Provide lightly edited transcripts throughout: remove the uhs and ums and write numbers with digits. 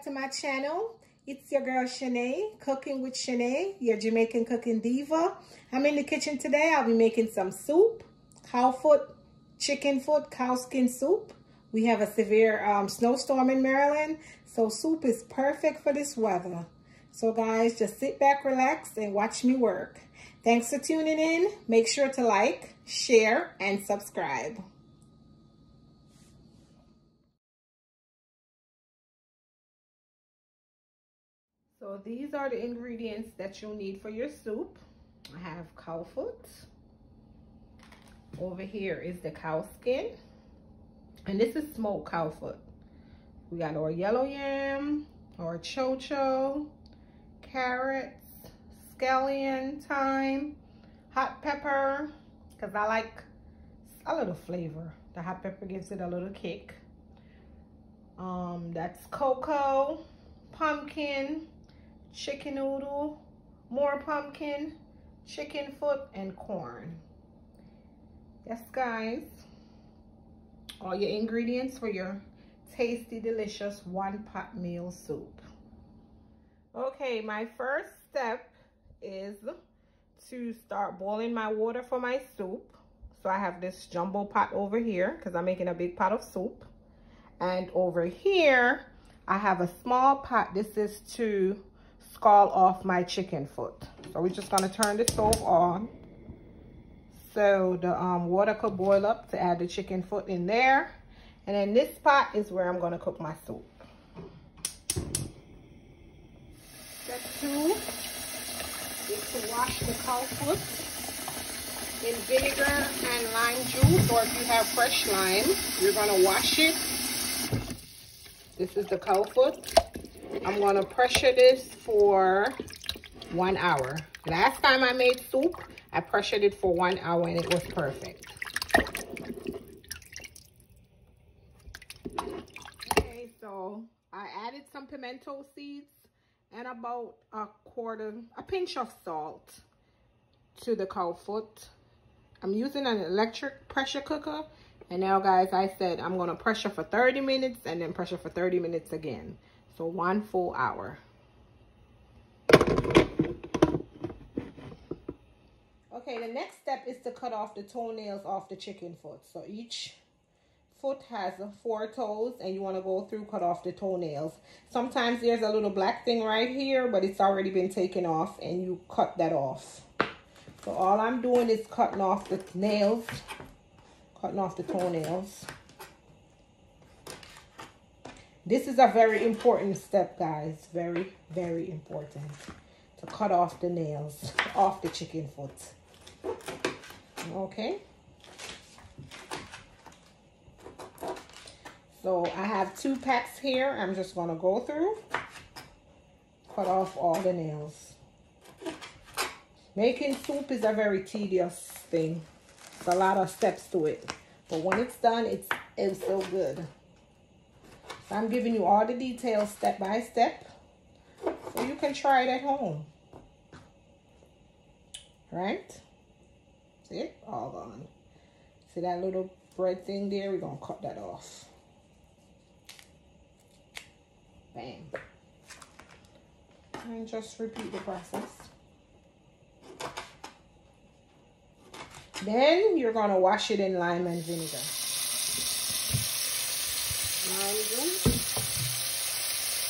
back to my channel. It's your girl Shanae, cooking with Shanae, your Jamaican cooking diva. I'm in the kitchen today. I'll be making some soup, cowfoot, chicken foot, cowskin soup. We have a severe snowstorm in Maryland, so soup is perfect for this weather. So guys, just sit back, relax, and watch me work. Thanks for tuning in. Make sure to like, share, and subscribe. So these are the ingredients that you'll need for your soup. I have cowfoot. Over here is the cowskin. And this is smoked cowfoot. We got our yellow yam, our Cho Cho, carrots, Eskellion Thyme, hot pepper, because I like a little flavor. The hot pepper gives it a little kick. That's cocoa, pumpkin, chicken noodle, more pumpkin, chicken foot, and corn. Yes, guys. All your ingredients for your tasty, delicious one-pot meal soup. Okay, my first step is to start boiling my water for my soup. So I have this jumbo pot over here because I'm making a big pot of soup. And over here, I have a small pot. This is to scald off my chicken foot. So we're just going to turn the stove on so the water could boil up to add the chicken foot in there. And then this pot is where I'm going to cook my soup. Step 2 is to wash the cowfoot in vinegar and lime juice, or if you have fresh lime, you're going to wash it. This is the cowfoot. I'm going to pressure this for 1 hour. Last time I made soup, I pressured it for 1 hour and it was perfect. Okay, so I added some pimento seeds and about a pinch of salt to the cowfoot. I'm using an electric pressure cooker. And now, guys, I said I'm going to pressure for 30 minutes and then pressure for 30 minutes again. So 1 full hour. Okay, the next step is to cut off the toenails off the chicken foot. So each foot has 4 toes and you want to go through, cut off the toenails. Sometimes there's a little black thing right here, but it's already been taken off and you cut that off. So all I'm doing is cutting off the nails, cutting off the toenails. This is a very important step, guys. Very, very important. To cut off the nails off the chicken foot. Okay. So I have 2 packs here. I'm just going to go through. Cut off all the nails. Making soup is a very tedious thing. There's a lot of steps to it. But when it's done, it's so good. So I'm giving you all the details step by step. So you can try it at home. Right? See it? All gone. See that little bread thing there? We're going to cut that off. Bam. And just repeat the process. Then you're going to wash it in lime and vinegar. Lime juice,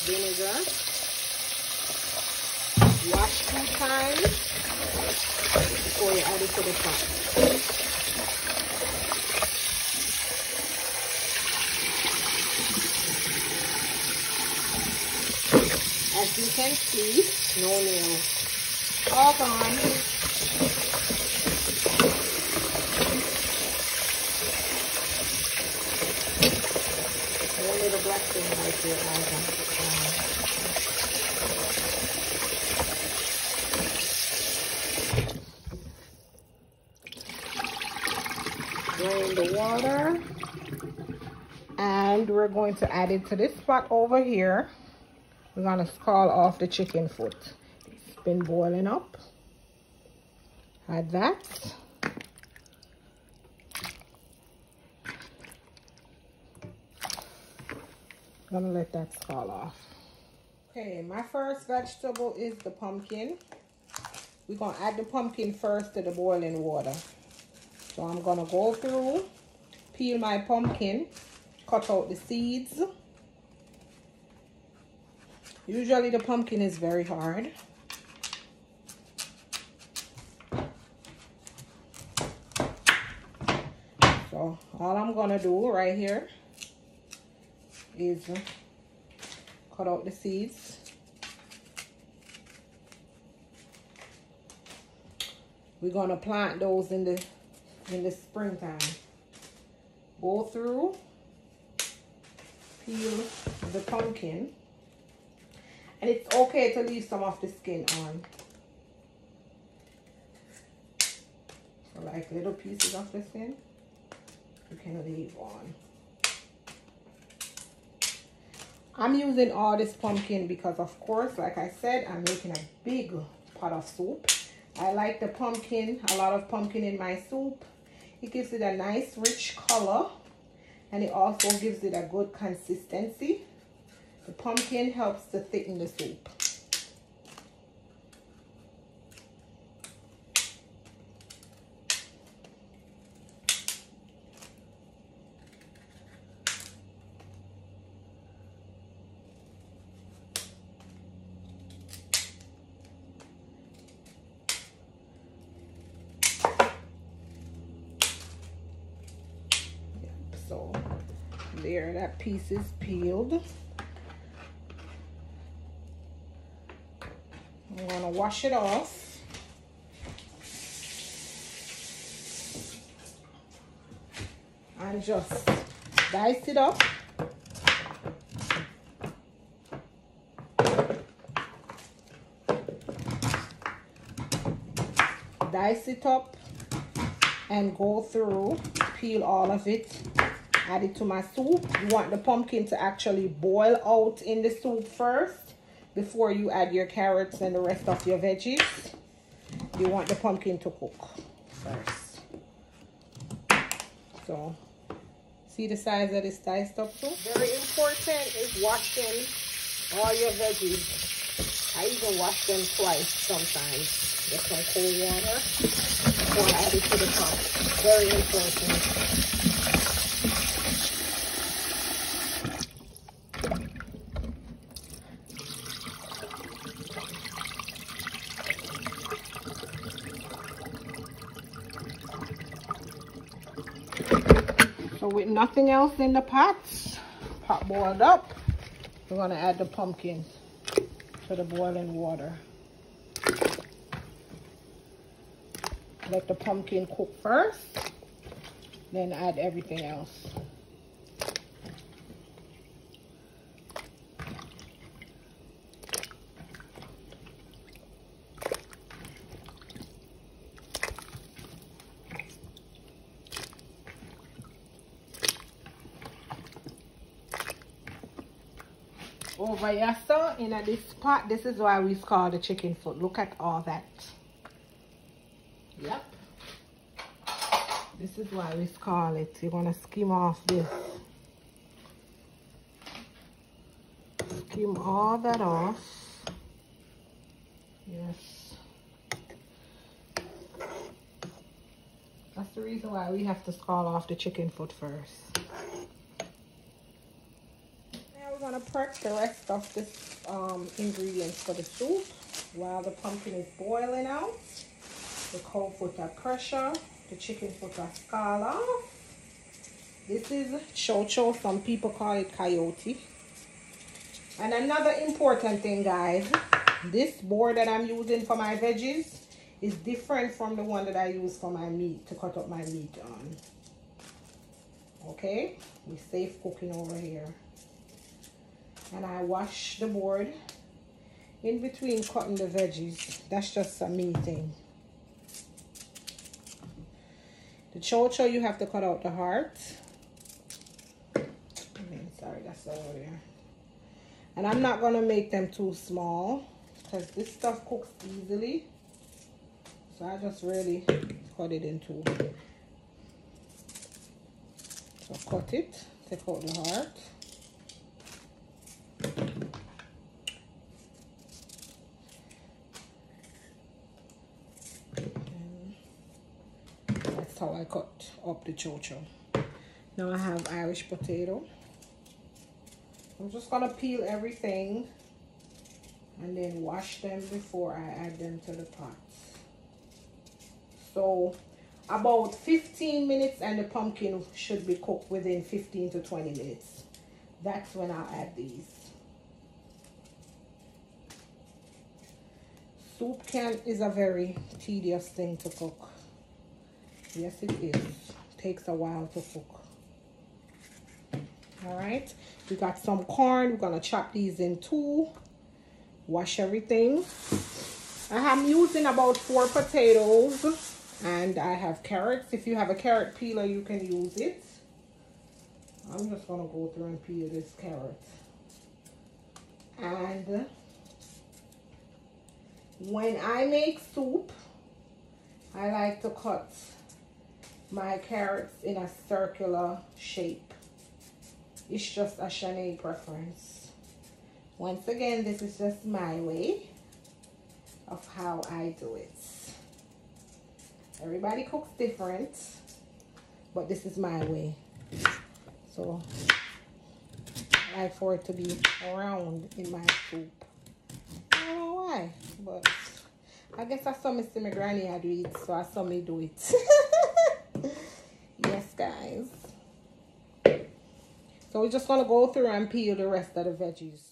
vinegar. Wash 2 times before you add it to the pot. As you can see, no nails. All gone. Little black thing right there, drain the water, and we're going to add it to this pot over here. We're going to scald off the chicken foot. It's been boiling up. Add that. I'm gonna let that scald off. Okay, my first vegetable is the pumpkin. We're going to add the pumpkin first to the boiling water. So I'm going to go through, peel my pumpkin, cut out the seeds. Usually the pumpkin is very hard. So all I'm going to do right here is cut out the seeds. We're going to plant those in the springtime. Go through, peel the pumpkin, and it's okay to leave some of the skin on. So like little pieces of the skin, you can leave on. I'm using all this pumpkin because, of course, like I said, I'm making a big pot of soup. I like the pumpkin, a lot of pumpkin in my soup. It gives it a nice rich color, and it also gives it a good consistency. The pumpkin helps to thicken the soup. So there, that piece is peeled. I'm going to wash it off. And just dice it up. Dice it up and go through, peel all of it. Add it to my soup. You want the pumpkin to actually boil out in the soup first before you add your carrots and the rest of your veggies. You want the pumpkin to cook first. So, see the size that it's diced up to? Very important is washing all your veggies. I even wash them twice sometimes. Get some cold water before I add it to the pot. Very important. So with nothing else in the pot boiled up, we're going to add the pumpkin to the boiling water. Let the pumpkin cook first, then add everything else. Over here, so in this pot, this is why we call the chicken foot. Look at all that. Yep. This is why we call it. You're gonna skim off this. Skim all that off. Yes. That's the reason why we have to scald off the chicken foot first. We're going to prep the rest of the ingredients for the soup while the pumpkin is boiling out. The cowfoot are pressure, the chicken foot are scald off. This is Cho Cho, some people call it coyote. And another important thing, guys, this board that I'm using for my veggies is different from the one that I use for my meat, to cut up my meat on. Okay, we're safe cooking over here. And I wash the board in between cutting the veggies. That's just a me thing. The Cho Cho, you have to cut out the heart. Sorry, that's over there. And I'm not going to make them too small because this stuff cooks easily. So I just really cut it in two. So cut it, take out the heart. how I cut up the Cho Cho. Now I have Irish potato. I'm just gonna peel everything and then wash them before I add them to the pot. So about 15 minutes, and the pumpkin should be cooked within 15 to 20 minutes. That's when I'll add these. Soup is a very tedious thing to cook. Yes, it is. It takes a while to cook. All right, we got some corn. We're gonna chop these in two. Wash everything. I am using about 4 potatoes, and I have carrots. If you have a carrot peeler, you can use it. I'm just gonna go through and peel this carrot. And when I make soup, I like to cut my carrots in a circular shape. It's just a Shanae preference. Once again, this is just my way of how I do it. Everybody cooks different, but this is my way. So I like for it to be round in my soup. I don't know why, but I guess I saw Mr. My granny I do it, so I saw me do it. Yes, guys. So we're just gonna go through and peel the rest of the veggies.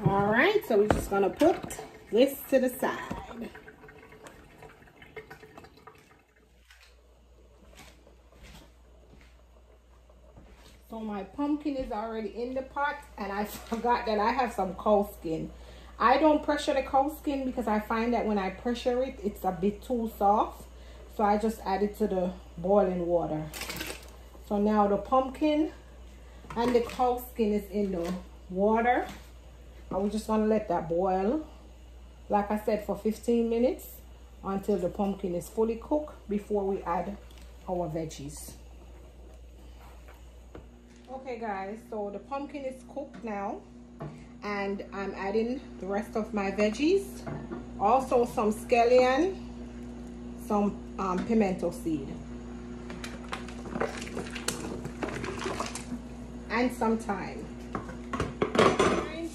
Alright, so we're just gonna put this to the side. So my pumpkin is already in the pot, and I forgot that I have some cowskin. I don't pressure the cowskin because I find that when I pressure it, it's a bit too soft. So I just add it to the boiling water. So now the pumpkin and the cowskin is in the water. And we're just gonna let that boil, like I said, for 15 minutes until the pumpkin is fully cooked before we add our veggies. Okay guys, so the pumpkin is cooked now, and I'm adding the rest of my veggies. Also some scallion, some pimento seed, and some thyme.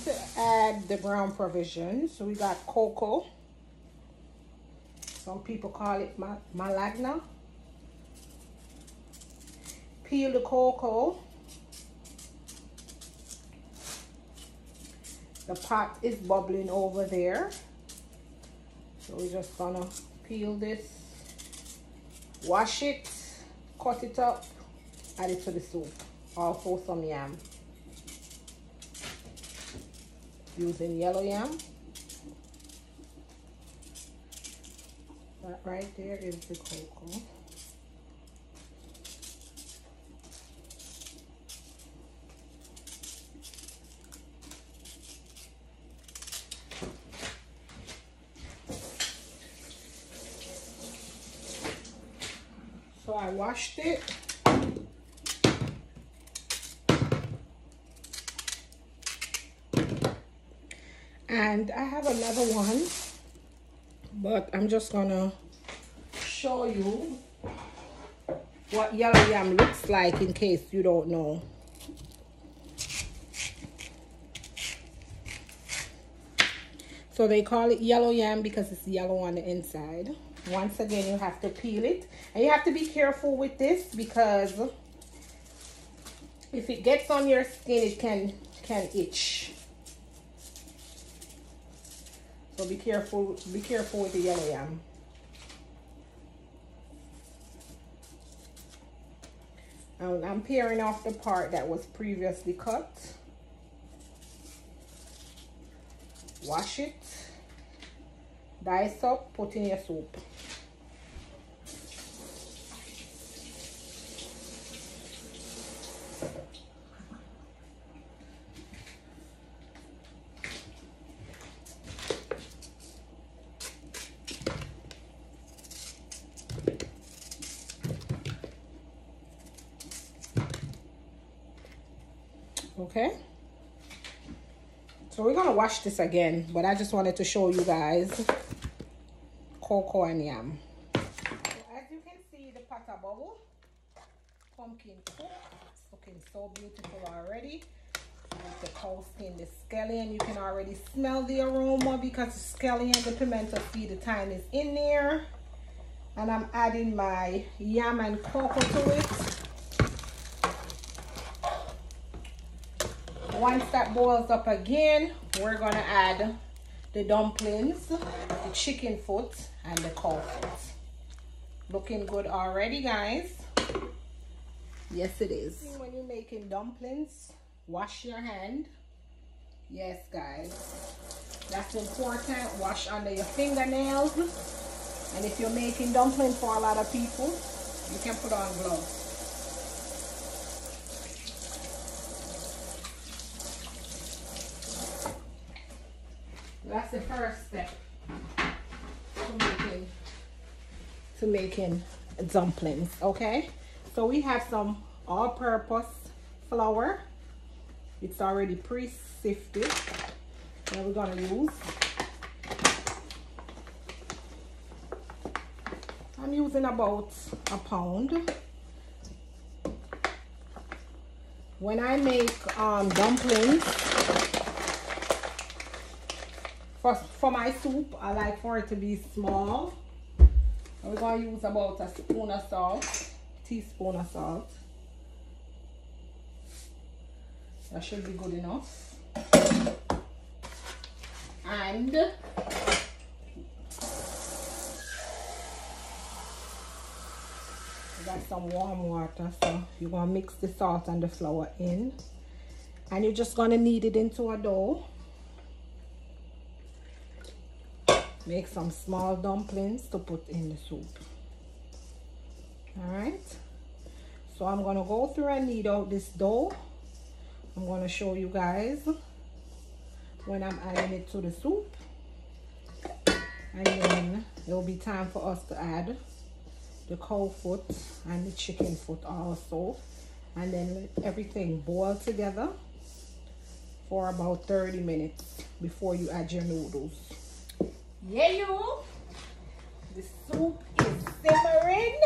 To add the brown provisions, so we got cocoa. Some people call it malagna. Peel the cocoa. The pot is bubbling over there, so we're just gonna peel this, wash it, cut it up, add it to the soup. Also some yam. Using yellow yam. That right there is the cocoa. So I washed it. And I have another one, but I'm just gonna show you what yellow yam looks like in case you don't know. So they call it yellow yam because it's yellow on the inside. Once again, you have to peel it. And you have to be careful with this because if it gets on your skin, it can itch. So be careful with the yellow yam. I'm paring off the part that was previously cut. Wash it, dice up, put in your soup. Okay. So we're gonna wash this again, but I just wanted to show you guys cocoa and yam. So as you can see, the pot a bubble. Pumpkin cooked. It's looking so beautiful already. With the Cowskin, the Eskellion, you can already smell the aroma because the Eskellion, the pimento seed, the thyme is in there. And I'm adding my yam and cocoa to it. Once that boils up again, we're gonna add the dumplings, the chicken foot, and the Cowfoot. Looking good already, guys. Yes, it is. When you're making dumplings, wash your hand. Yes, guys. That's important. Wash under your fingernails. And if you're making dumplings for a lot of people, you can put on gloves. That's the first step to making dumplings, okay? So we have some all-purpose flour. It's already pre-sifted that we're gonna use. I'm using about a pound. When I make dumplings, for my soup, I like for it to be small. We're going to use about a spoon of salt, teaspoon of salt. That should be good enough. And I got some warm water, so you're going to mix the salt and the flour in. And you're just going to knead it into a dough. Make some small dumplings to put in the soup. Alright. So I'm going to go through and knead out this dough. I'm going to show you guys when I'm adding it to the soup. And then it will be time for us to add the Cowfoot and the chicken foot also. And then let everything boil together for about 30 minutes before you add your noodles. Yeah, you. The soup is simmering.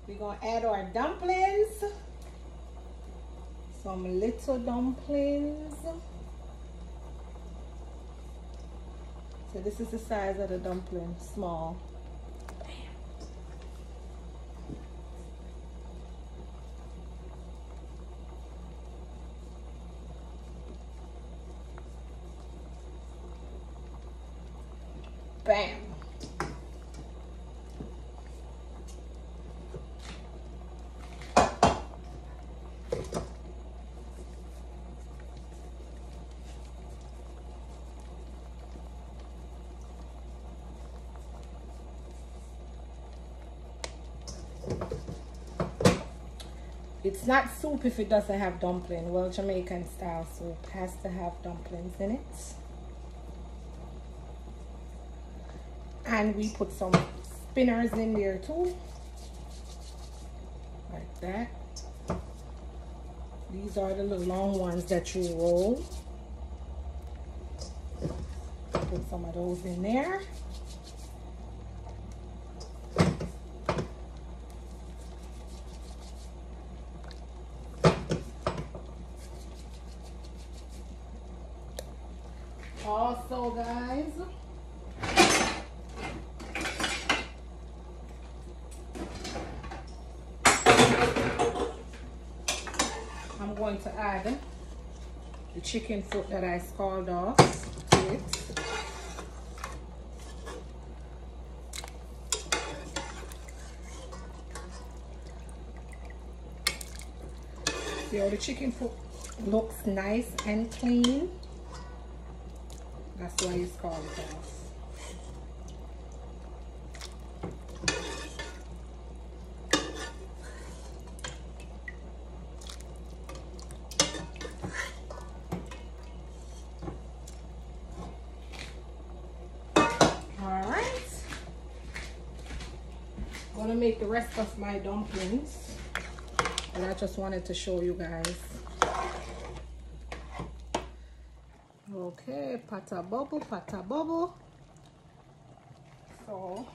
We're going to add our dumplings. Some little dumplings. So this is the size of the dumpling, small. Bam. It's not soup if it doesn't have dumpling. Well, Jamaican style soup has to have dumplings in it. And we put some spinners in there too. Like that. These are the little long ones that you roll. Put some of those in there. Also, guys, I'm going to add the chicken foot that I scalded off to it. See how the chicken foot looks nice and clean? That's why it's called off. I'm gonna make the rest of my dumplings, but I just wanted to show you guys. Okay, pata bubble, pata bubble. So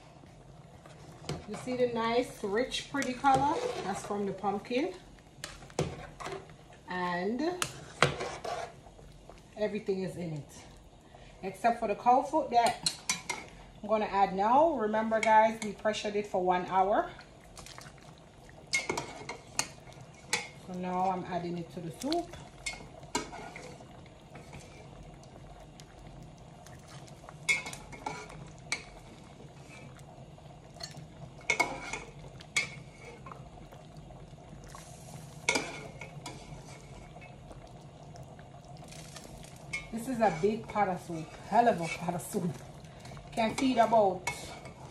you see the nice, rich, pretty color? That's from the pumpkin, and everything is in it except for the cow foot that I'm going to add now. Remember, guys, we pressured it for 1 hour. So now I'm adding it to the soup. This is a big pot of soup, hell of a pot of soup. Can feed about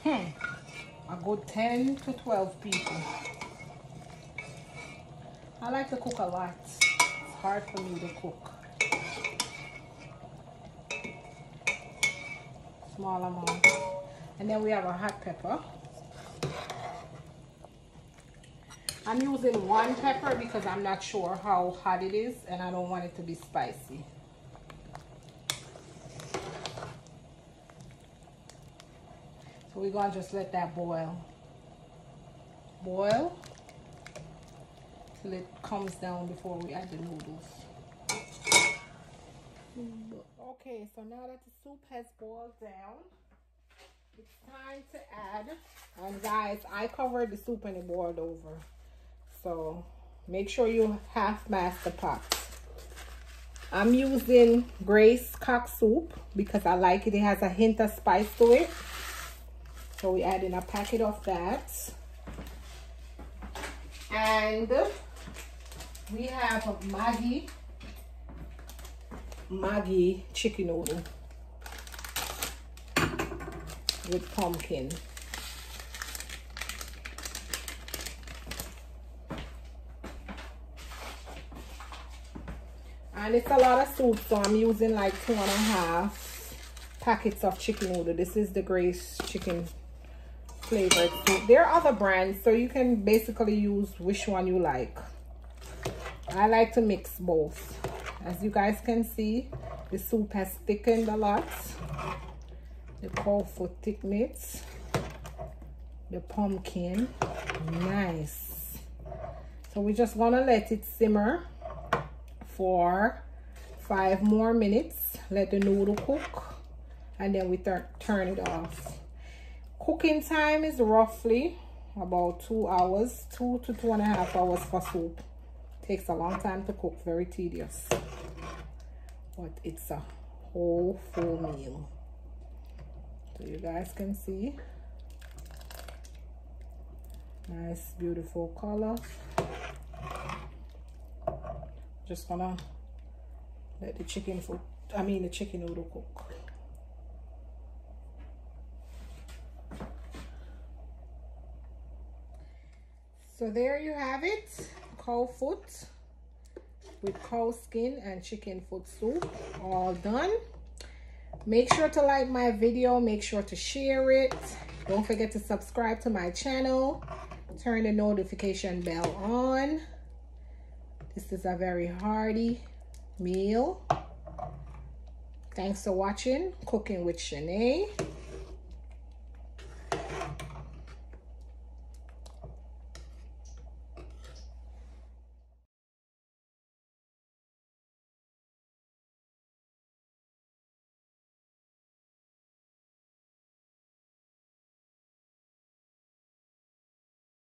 a good 10 to 12 people. I like to cook a lot. It's hard for me to cook. Small amount. And then we have a hot pepper. I'm using 1 pepper because I'm not sure how hot it is and I don't want it to be spicy. So we're going to just let that boil till it comes down before we add the noodles. Okay, so now that the soup has boiled down, it's time to add, and guys, I covered the soup and it boiled over. So make sure you half mask the pot. I'm using Grace cock soup because I like it. It has a hint of spice to it. So we add in a packet of that. And we have a Maggi chicken noodle with pumpkin. And it's a lot of soup, so I'm using like 2.5 packets of chicken noodle. This is the Grace chicken flavored soup. There are other brands, so you can basically use which one you like. I like to mix both. As you guys can see, the soup has thickened a lot. The Cowfoot thickness, the pumpkin, nice. So we're just gonna let it simmer for 5 more minutes. Let the noodle cook, and then we turn it off. Cooking time is roughly about 2 hours, 2 to 2.5 hours for soup. Takes a long time to cook, very tedious, but it's a whole full meal. So you guys can see, nice beautiful color. Just gonna let the chicken noodle cook. So there you have it, Cowfoot with cow skin and chicken foot soup, all done. Make sure to like my video, make sure to share it. Don't forget to subscribe to my channel, turn the notification bell on. This is a very hearty meal. Thanks for watching Cooking with Shanae.